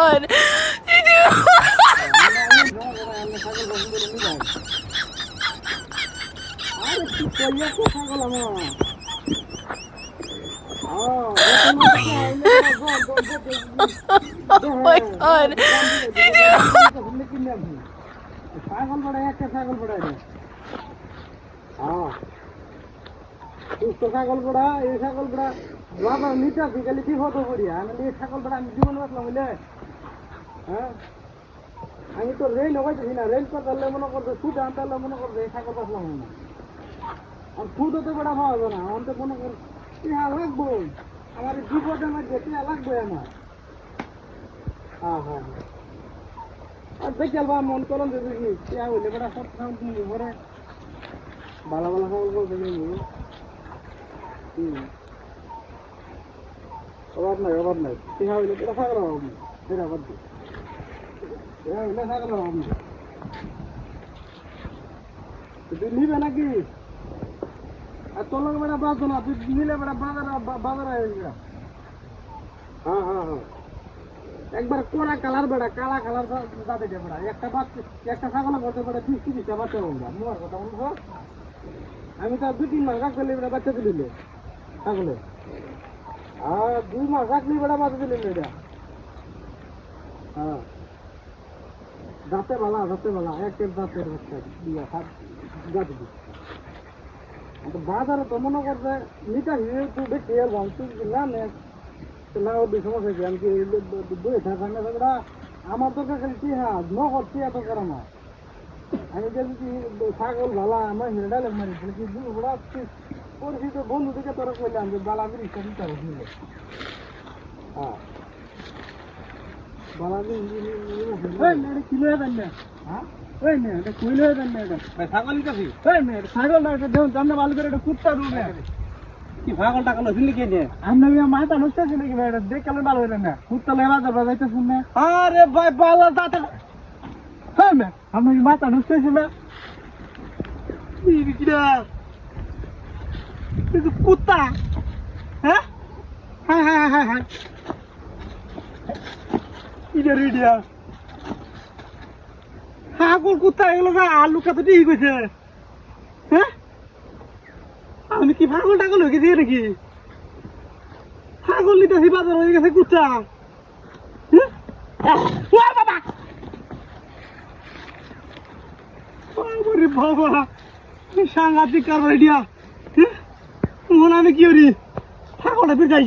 god! Oh my god! ছাগল বড় একটা ছাগল বড় এটা সুস্থ ছাগল বড়া এই ছাগল বড়া বাবা নিতে আসি খালি কি হতো করিয়া আমি এই ছাগল বড়া আমি জীবন বাঁচলাম বুঝলে হ্যাঁ আমি তো রেল হবাইতেছি না রেল করতে হলে মনে করতে সুদ আনতে হলে মনে করতে এই ছাগল বাঁচলাম না আর সুদ তো বড়া পাওয়া না আমার তো মনে কর টিহা লাগবো আমার বিপদের মধ্যে টিহা লাগবে আমার হ্যাঁ হ্যাঁ আর দেখে বা মন করুন যদি টিহা হইলে বড়া সব খাওয়া দিয়ে ভরে ভালো ভালো ছাগল বলতে অভাব নাই টিহা হইলে এটা ছাগল অভাব নেই এটা বাদ দিই টিহা হইলে ছাগল অভাব নেই তুই নিবে নাকি আর তোর লোক বেড়া বাঁচো না তুই নিলে বেড়া বাজারে হ্যাঁ হ্যাঁ হ্যাঁ একবার কোড়া কালার বেড়া কালা কালার দাদে বেড়া একটা ছাগল করতে পারে 20-30টা বাচ্চা বলবো মোর কথা বলবো আমি তো 2-3 মাস রাখলে বেড়া বাচ্চা দিলে ছাগলে আর 2 মাস রাখলে বেড়া বাচ্চা দিলে এটা হ্যাঁ দাঁতে বালা একের দাঁতের বাচ্চা দিয়া গাছ দিচ্ছে বাজারে তো মনে করছে নিটা হিরে একটু দেখি না না ওর সমস্যা কি আমি কি বই থাকা না আমার তো খালি টিহা নগদ টিহা তো করা না আমি যদি ছাগল ভালা আমার হিরে ডালে মারি কি ওরা পরিচিত বন্ধু থেকে তোরা কইলাম যে বালা আমি রিক্সা দিতে হবে হ্যাঁ বালা কিলো দেন না হ্যাঁ ওই না এটা কইলো দেন না এটা ছাগল নিতেছি ওই না ছাগলটা এটা দেন জাননা ভালো করে এটা কুত্তা রুবে কি ছাগলটা কল দিলি কে নে আমরা মাথা নষ্ট আছে নাকি এটা দেখলে ভালো হইল না কুত্তা লেবা যাবে যাইতেছ না আরে ভাই বালা দাঁতে হ্যাঁ না আমরা মাথা নষ্ট আছে না কিরা এটা কুত্তা হ্যাঁ হ্যাঁ হ্যাঁ হ্যাঁ হ্যাঁ ইডা রেডিয়া ছাগল কোথায় এগুলো আলু কত ঠিক হয়েছে হ্যাঁ আমি কি পাগল টাগল হয়ে গেছি নাকি ছাগল নিতেছি বাজার হয়ে গেছে কুত্তা বাবা বাবা সাংঘাতিক কারবার আইডিয়া মনে আমি কি করি ছাগলটা ফিরে যাই